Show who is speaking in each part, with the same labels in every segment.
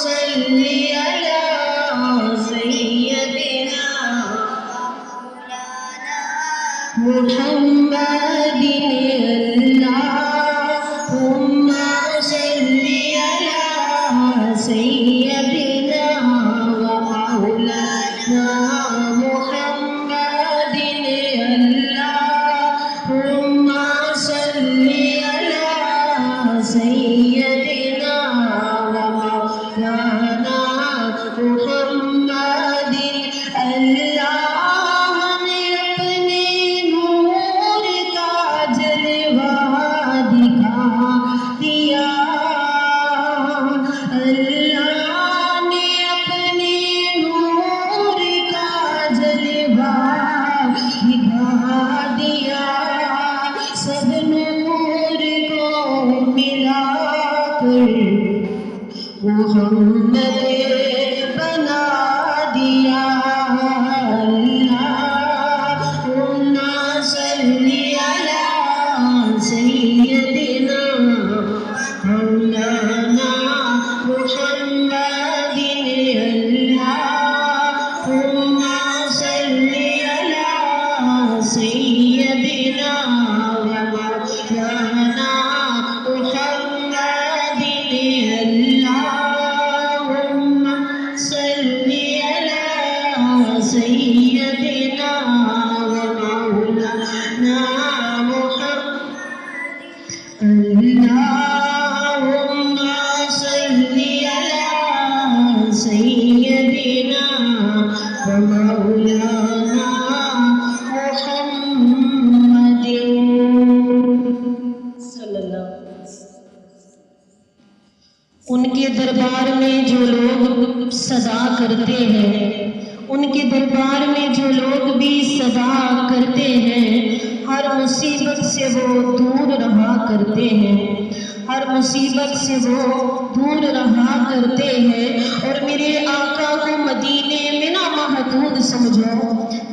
Speaker 1: صل على سيدنا محمد اللهم صل على سيدنا ومولانا محمد اللهم صل على سيدنا ومولانا محمد اللہ نے اپنے نور کا جلوہ دکھا دیا اللہ نے اپنے نور کا جلوہ دکھا دیا سب نور کو ملا کر محمد بنا دیا اللہم صل علی سیدنا مولانا محمد اللہم صل علی سیدنا ومولانا محمد اللہم صل علی سیدنا ومولانا محمد اللہم صل علی سیدنا ومولانا محمد صلی اللہ علیہ وسلم۔ ان کے دربار میں جو لوگ صدا کرتے ہیں، ان کے دربار میں جو لوگ بھی صدا کرتے ہیں، ہر مصیبت سے وہ دور رہا کرتے ہیں، ہر مصیبت سے وہ دور رہا کرتے ہیں۔ اور میرے آقا کو مدینے میں نہ محدود سمجھو،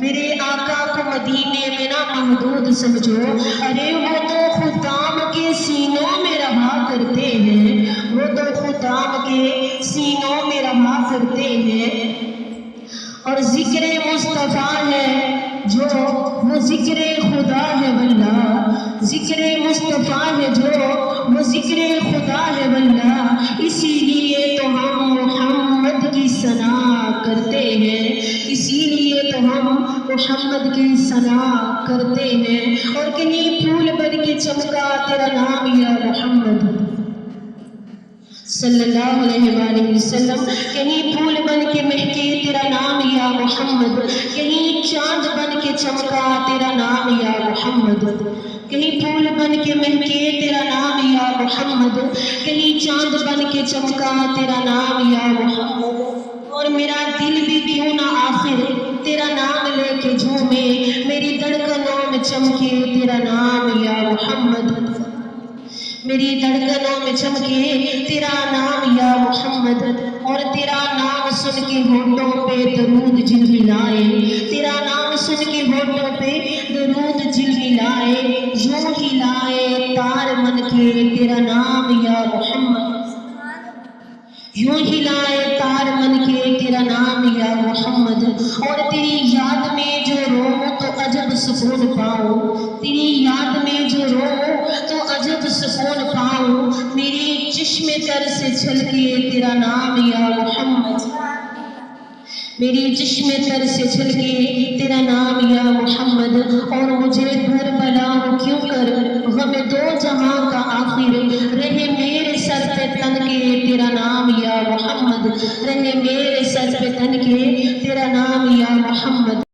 Speaker 1: میرے آقا کو مدینے میں نہ محدود سمجھو، ارے وہ تو خدام کے سینوں میں رہا کرتے ہیں، وہ تو خدام کے سینوں میں رہا کرتے ہیں۔ اور ذکر مصطفیٰ ہے جو وہ ذکر خدا ہے واللہ، ذکر مصطفیٰ ہے جو وہ ذکر خدا ہے واللہ، اسی لیے تو ہم محمد کی ثنا کرتے ہیں، اسی لیے تو ہم محمد کی ثنا کرتے ہیں۔ اور کہیں پھول بن کے چمکا تیرا نام یا محمد صلی اللہ علیہ وآلہ وسلم، کہیں پھول بن کے مہکے تیرا نام یا محمد، کہیں چاند بن کے چمکا تیرا نام یا محمد، کہیں پھول بن کے مہکے تیرا نام یا محمد، کہیں چاند بن کے چمکا تیرا نام یا محمد۔ اور میرا دل بھی کیوں نہ آخر تیرا نام لے کے جھومے، میری دھڑکنوں میں چمکے تیرا نام یا محمد، میری دھڑکنوں میں چمکے تیرا نام یا محمد۔ اور تیرا نام سن کے ہونٹوں پہ درود جلملائے، تیرا نام سن کے ہونٹوں پہ درود جلملائے، یوں ہلائے تار من کے تیرا نام یا محمد، یوں ہلائے تار من کے تیرا نام یا محمد۔ اور تیری یاد میں جو رو تو عجب سکون پاؤں، تیری یاد میں جو رو تو عجب سکون پاؤں، میری چشم تر سے چھلکے تیرا نام یا محمد، میری چشم تر سے چھلکے تیرا نام یا محمد۔ اور مجھے کربلا کیوں کر غم دو جہاں کا آخر، رہے میرے سر پہ تن کے تیرا نام یا محمد، رہے میرے سر پہ تن کے تیرا نام یا محمد۔